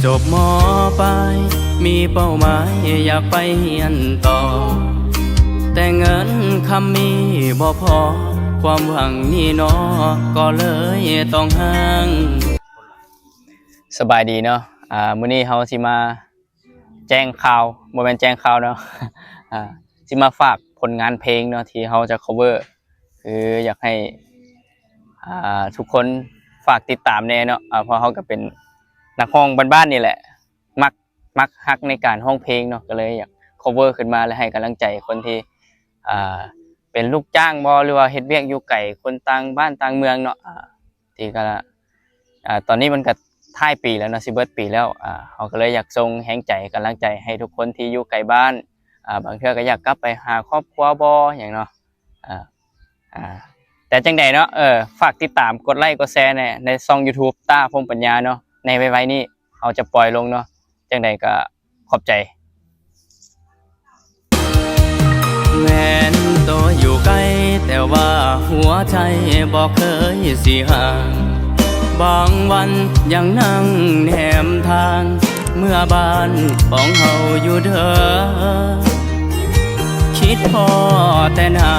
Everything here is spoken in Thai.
จบม.ปลายมีเป้าหมายอยากไปเรียนต่อแต่เงินคำมีบ่พอความหวังนี่น้อก็เลยต้องห่างสบายดีเนาะมื้อนี้เฮาสิมาแจ้งข่าวบ่แม่นแจ้งข่าวเนาะสิมาฝากผลงานเพลงเนาะที่เฮาจะ cover คืออยากให้ทุกคนฝากติดตามแน่เนาะเพราะเฮาก็เป็นนักร้องบ้านๆนี่แหละมักฮักในการร้องเพลงเนาะก็เลยอยาก cover ขึ้นมาและให้กำลังใจคนที่เป็นลูกจ้างบ่หรือว่าเฮ็ดเวียกอยู่ไกลคนต่างบ้านต่างเมืองเนาะที่ก็ตอนนี้มันก็ท้ายปีแล้วเนาะสิเบิดปีแล้วเฮาก็เลยอยากส่งแรงใจกำลังใจให้ทุกคนที่อยู่ไกลบ้านบางเทื่อก็อยากกลับไปหาครอบครัวบ่หยังเนาะแต่จังใดเนาะฝากติดตามกดไลค์กดแชร์ในช่อง YouTube ต้าพงษ์ปัญญาเนาะในไว้นี้เฮาจะปล่อยลงเนาะจังใดก็ขอบใจแม้นตัวอยู่ไกลแต่ว่าหัวใจบอกเคยสิห่างบางวันยังนั่งแนมทางเมื่อบ้านของเฮาอยู่เด้อคิดพอแต่นา